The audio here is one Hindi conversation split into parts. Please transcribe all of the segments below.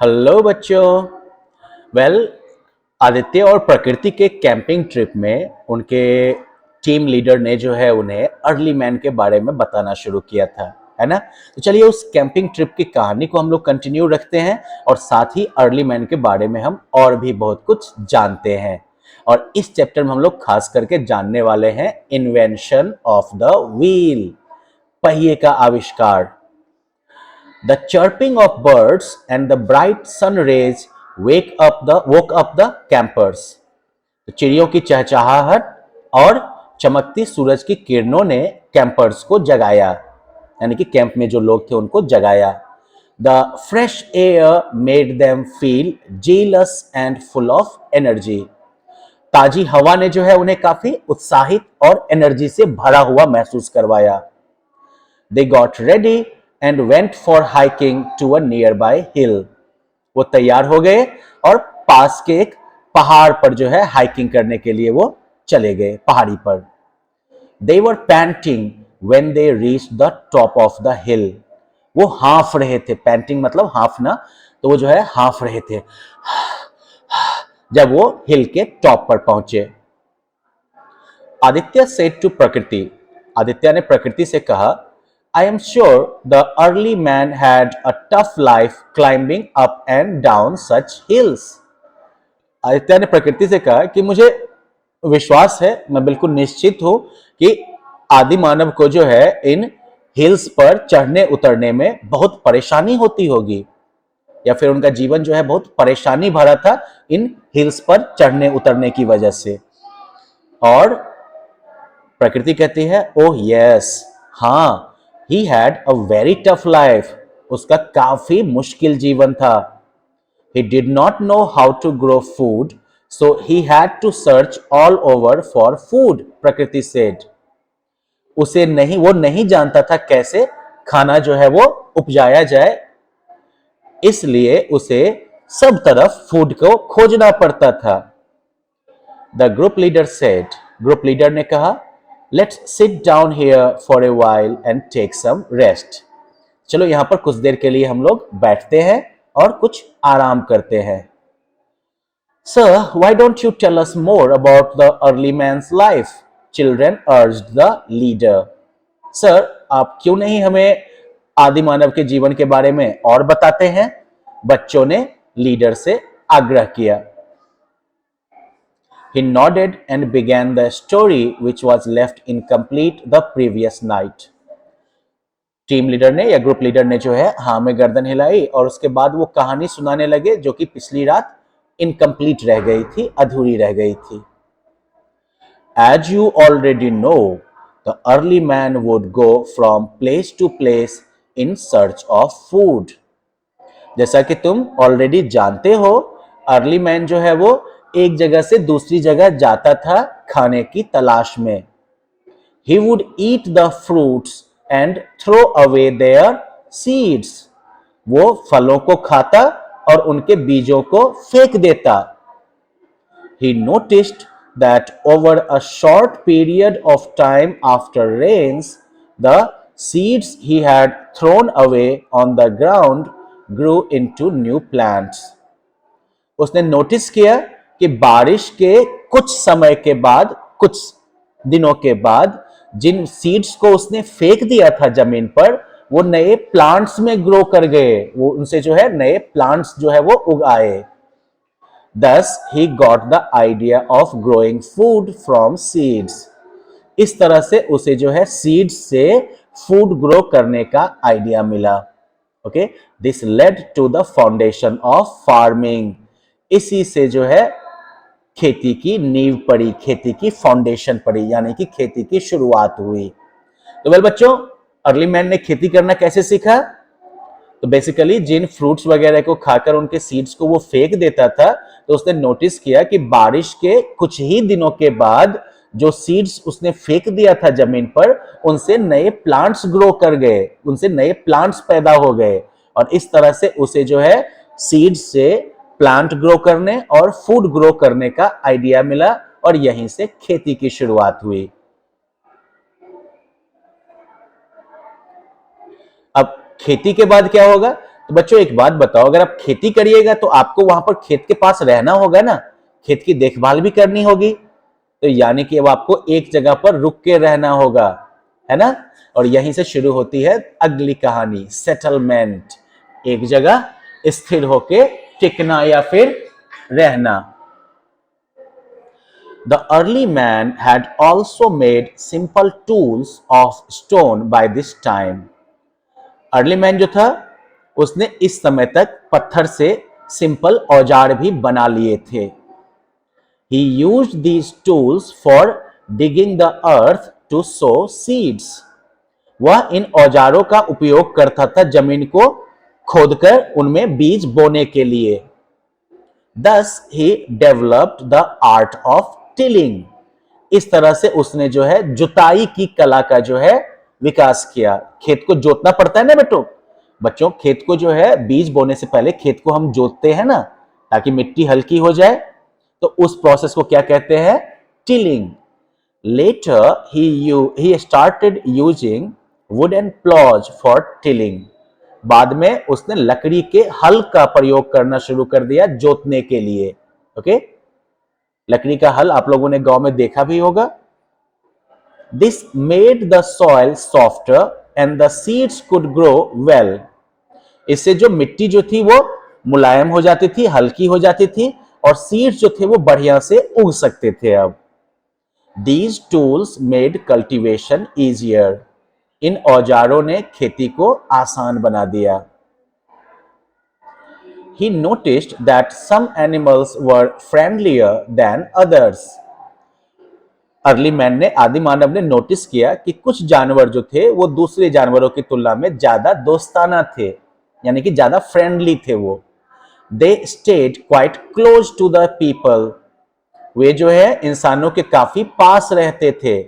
हेलो बच्चों। वेल, आदित्य और प्रकृति के कैंपिंग ट्रिप में उनके टीम लीडर ने जो है उन्हें अर्ली मैन के बारे में बताना शुरू किया था, है ना। तो चलिए उस कैंपिंग ट्रिप की कहानी को हम लोग कंटिन्यू रखते हैं और साथ ही अर्ली मैन के बारे में हम और भी बहुत कुछ जानते हैं। और इस चैप्टर में हम लोग खास करके जानने वाले हैं इन्वेंशन ऑफ द व्हील, पहिए का आविष्कार। The chirping of birds and the bright sun rays woke up the campers. तो चिड़ियों की चहचहाहट और चमकती सूरज की किरणों ने कैंपर्स को जगाया, यानी कि कैंप में जो लोग थे उनको जगाया। The fresh air made them feel jealous and full of energy. ताजी हवा ने जो है उन्हें काफी उत्साहित और एनर्जी से भरा हुआ महसूस करवाया। They got ready and went for hiking to a nearby hill. वो तैयार हो गए और पास के एक पहाड़ पर जो है हाइकिंग करने के लिए वो चले गए, पहाड़ी पर। They were panting when they reached the top of the hill. वो हाँफ रहे थे, पैंटिंग मतलब हाँफना, तो वो जो है हाँफ रहे थे जब वो हिल के टॉप पर पहुंचे। आदित्य said to प्रकृति, आदित्य ने प्रकृति से कहा, I am sure the early man had a tough life climbing up and down such hills. Aditya ने प्रकृति से कहा कि मुझे विश्वास है, मैं बिल्कुल निश्चित हूं कि आदि मानव को जो है इन हिल्स पर चढ़ने उतरने में बहुत परेशानी होती होगी, या फिर उनका जीवन जो है बहुत परेशानी भरा था इन हिल्स पर चढ़ने उतरने की वजह से। और प्रकृति कहती है, ओह यस, हाँ, he had a very tough life. उसका काफी मुश्किल जीवन था। He did not know how to grow food, so he had to search all over for food. प्रकृति said. वो नहीं जानता था कैसे खाना जो है वो उपजाया जाए, इसलिए उसे सब तरफ फूड को खोजना पड़ता था। The group leader said. Group leader ने कहा, Let's sit down here for a while and take some rest. चलो यहां पर कुछ देर के लिए हम लोग बैठते हैं और कुछ आराम करते हैं। Sir, why don't you tell us more about the early man's life? Children urged the leader. Sir, आप क्यों नहीं हमें आदि मानव के जीवन के बारे में और बताते हैं? बच्चों ने लीडर से आग्रह किया। He nodded and began the story which was left incomplete the previous night. Team leader ने या ग्रुप लीडर ने जो है हाँ में गर्दन हिलाई और उसके बाद वो कहानी सुनाने लगे जो कि पिछली रात इनकम्प्लीट रह गई थी, अधूरी रह गई थी। As you already know, the early man would go from place to place in search of food. जैसा कि तुम ऑलरेडी जानते हो, अर्ली मैन जो है वो एक जगह से दूसरी जगह जाता था खाने की तलाश में। He would eat the fruits and throw away their seeds. वो फलों को खाता और उनके बीजों को फेंक देता। He noticed that over a short period of time after rains, the seeds he had thrown away on the ground grew into new plants. उसने नोटिस किया कि बारिश के कुछ समय के बाद, कुछ दिनों के बाद, जिन सीड्स को उसने फेंक दिया था जमीन पर, वो नए प्लांट्स में ग्रो कर गए। वो उनसे जो है नए प्लांट्स जो है वो उग आए। Thus he got the idea of growing food from seeds. इस तरह से उसे जो है सीड्स से फूड ग्रो करने का आइडिया मिला। Okay, this led to the foundation of farming. इसी से जो है खेती की नींव पड़ी, खेती की फाउंडेशन पड़ी, यानी कि खेती की शुरुआत हुई। तो वेल बच्चों, अर्ली मैन ने खेती करना कैसे सीखा? तो बेसिकली जिन फ्रूट्स वगैरह को खाकर उनके सीड्स को वो फेंक देता था, तो उसने नोटिस किया कि बारिश के कुछ ही दिनों के बाद जो सीड्स उसने फेंक दिया था जमीन पर, उनसे नए प्लांट्स ग्रो कर गए, उनसे नए प्लांट्स पैदा हो गए। और इस तरह से उसे जो है सीड्स से प्लांट ग्रो करने और फूड ग्रो करने का आइडिया मिला और यहीं से खेती की शुरुआत हुई। अब खेती के बाद क्या होगा? तो बच्चों एक बात बताओ, अगर आप खेती करिएगा तो आपको वहां पर खेत के पास रहना होगा ना, खेत की देखभाल भी करनी होगी, तो यानी कि अब आपको एक जगह पर रुक के रहना होगा, है ना। और यहीं से शुरू होती है अगली कहानी, सेटलमेंट, एक जगह स्थिर होके टिकना या फिर रहना। The early man had also made simple tools of stone by this time. Early man जो था उसने इस समय तक पत्थर से सिंपल औजार भी बना लिए थे। He used these tools for digging the earth to sow seeds. वह इन औजारों का उपयोग करता था जमीन को खोदकर उनमें बीज बोने के लिए। Thus he developed the art of tilling. इस तरह से उसने जो है जुताई की कला का जो है विकास किया। खेत को जोतना पड़ता है ना बच्चों, खेत को जो है बीज बोने से पहले खेत को हम जोतते हैं ना, ताकि मिट्टी हल्की हो जाए, तो उस प्रोसेस को क्या कहते हैं? Tilling. Later he started using wooden plows for tilling. बाद में उसने लकड़ी के हल का प्रयोग करना शुरू कर दिया जोतने के लिए। ओके, लकड़ी का हल आप लोगों ने गांव में देखा भी होगा। This made the soil softer and the seeds could grow well. इससे जो मिट्टी जो थी वो मुलायम हो जाती थी, हल्की हो जाती थी, और सीड्स जो थे वो बढ़िया से उग सकते थे। अब These tools made cultivation easier. इन औजारों ने खेती को आसान बना दिया। He noticed that some animals were friendlier than others. Early man ने, आदि मानव ने नोटिस किया कि कुछ जानवर जो थे वो दूसरे जानवरों की तुलना में ज्यादा दोस्ताना थे, यानी कि ज्यादा फ्रेंडली थे वो। They stayed quite close to the people. वे जो है इंसानों के काफी पास रहते थे।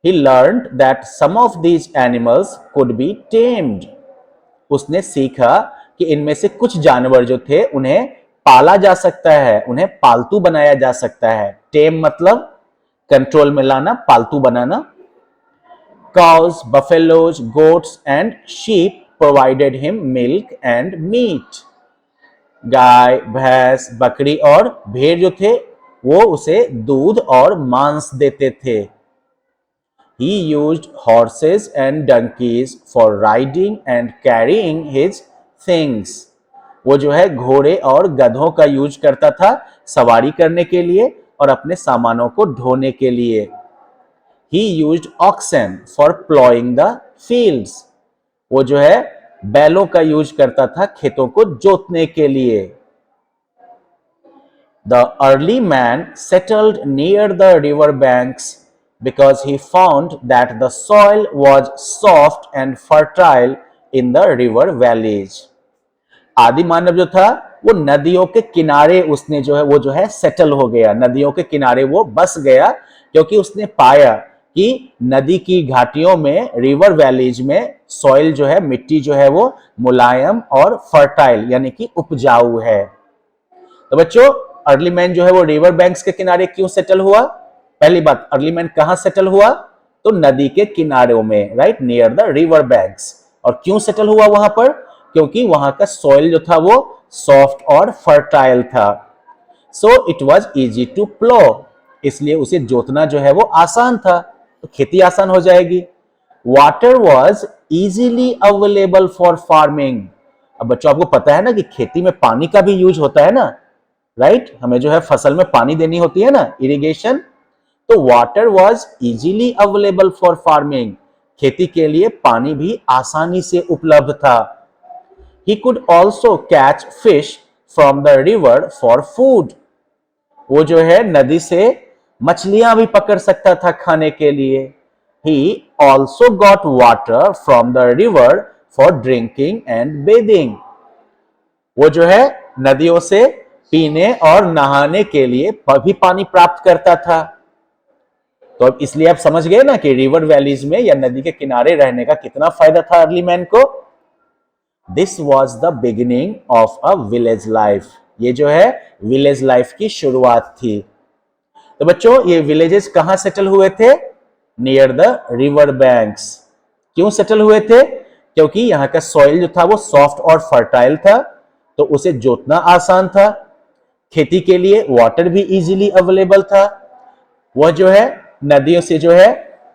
He learned that some of these animals could be tamed. उसने सीखा कि इनमें से कुछ जानवर जो थे उन्हें पाला जा सकता है, उन्हें पालतू बनाया जा सकता है। टेम मतलब कंट्रोल में लाना, पालतू बनाना। Cows, buffaloes, goats and sheep provided him milk and meat. गाय, भैंस, बकरी और भेड़ जो थे वो उसे दूध और मांस देते थे। He used horses and donkeys for riding and carrying his things. वो जो है घोड़े और गधों का यूज करता था सवारी करने के लिए और अपने सामानों को ढोने के लिए। He used oxen for plowing the fields. वो जो है बैलों का यूज करता था खेतों को जोतने के लिए। The early man settled near the river banks because he found that the soil was soft and fertile in the river valleys. आदि मानव जो था वो नदियों के किनारे उसने जो है सेटल हो गया, नदियों के किनारे वो बस गया, क्योंकि उसने पाया कि नदी की घाटियों में, रिवर वैलीज में सॉइल जो है, मिट्टी जो है वो मुलायम और फर्टाइल यानी कि उपजाऊ है। तो बच्चों अर्ली मैन जो है वो रिवर बैंक्स के किनारे क्यों सेटल हुआ? पहली बात, अर्ली मैन कहां सेटल हुआ? तो नदी के किनारों में, right, near the river banks. और क्यों सेटल हुआ वहां पर? क्योंकि वहां का सॉइल जो था वो सॉफ्ट और फर्टाइल था। So it was easy to plough, इसलिए उसे जोतना जो है वो आसान था, तो खेती आसान हो जाएगी। Water was easily available for farming. अब बच्चों आपको पता है ना कि खेती में पानी का भी यूज होता है ना, राइट, हमें जो है फसल में पानी देनी होती है ना, इरिगेशन। तो water was easily available for farming, खेती के लिए पानी भी आसानी से उपलब्ध था। He could also catch fish from the river for food. वो जो है नदी से मछलियां भी पकड़ सकता था खाने के लिए। He also got water from the river for drinking and bathing. वो जो है नदियों से पीने और नहाने के लिए भी पानी प्राप्त करता था। तो अब इसलिए आप समझ गए ना कि रिवर वैलीज में या नदी के किनारे रहने का कितना फायदा था अर्ली मैन को। This was the beginning of a village life. ये जो है विलेज लाइफ की शुरुआत थी। तो बच्चों ये विलेजेस कहां सेटल हुए थे? Near the river banks. क्यों सेटल हुए थे? क्योंकि यहाँ का सॉइल जो था वो सॉफ्ट और फर्टाइल था, तो उसे जोतना आसान था। खेती के लिए वाटर भी इजीली अवेलेबल था। वह जो है नदियों से जो है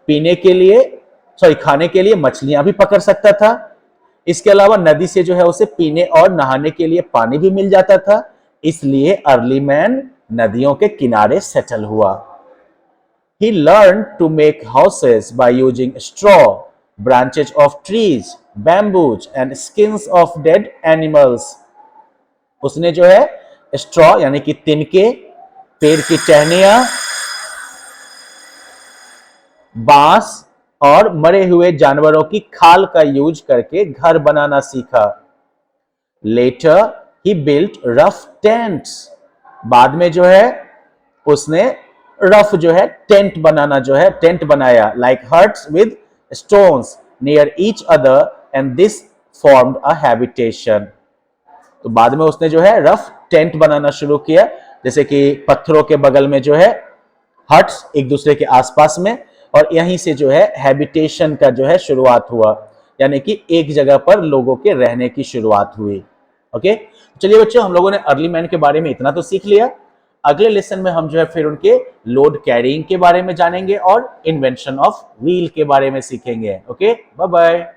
पीने के लिए खाने के लिए मछलियां भी पकड़ सकता था। इसके अलावा नदी से जो है उसे पीने और नहाने के लिए पानी भी मिल जाता था। इसलिए अर्ली मैन नदियों के किनारे सेटल हुआ। He learned to make houses by using straw, branches of trees, bamboos and skins of dead animals. उसने जो है स्ट्रॉ यानी कि तिनके, पेड़ की टहनियां, बांस और मरे हुए जानवरों की खाल का यूज करके घर बनाना सीखा। Later he built rough tents. बाद में जो है उसने रफ जो है टेंट बनाना जो है टेंट बनाया, like huts with stones near each other and this formed a habitation. तो बाद में उसने जो है रफ टेंट बनाना शुरू किया, जैसे कि पत्थरों के बगल में जो है हट्स एक दूसरे के आसपास में, और यहीं से जो है हैबिटेशन का जो है शुरुआत हुआ, यानी कि एक जगह पर लोगों के रहने की शुरुआत हुई। ओके, चलिए बच्चों, हम लोगों ने अर्ली मैन के बारे में इतना तो सीख लिया। अगले लेसन में हम जो है फिर उनके लोड कैरिंग के बारे में जानेंगे और इन्वेंशन ऑफ व्हील के बारे में सीखेंगे। Okay, bye bye.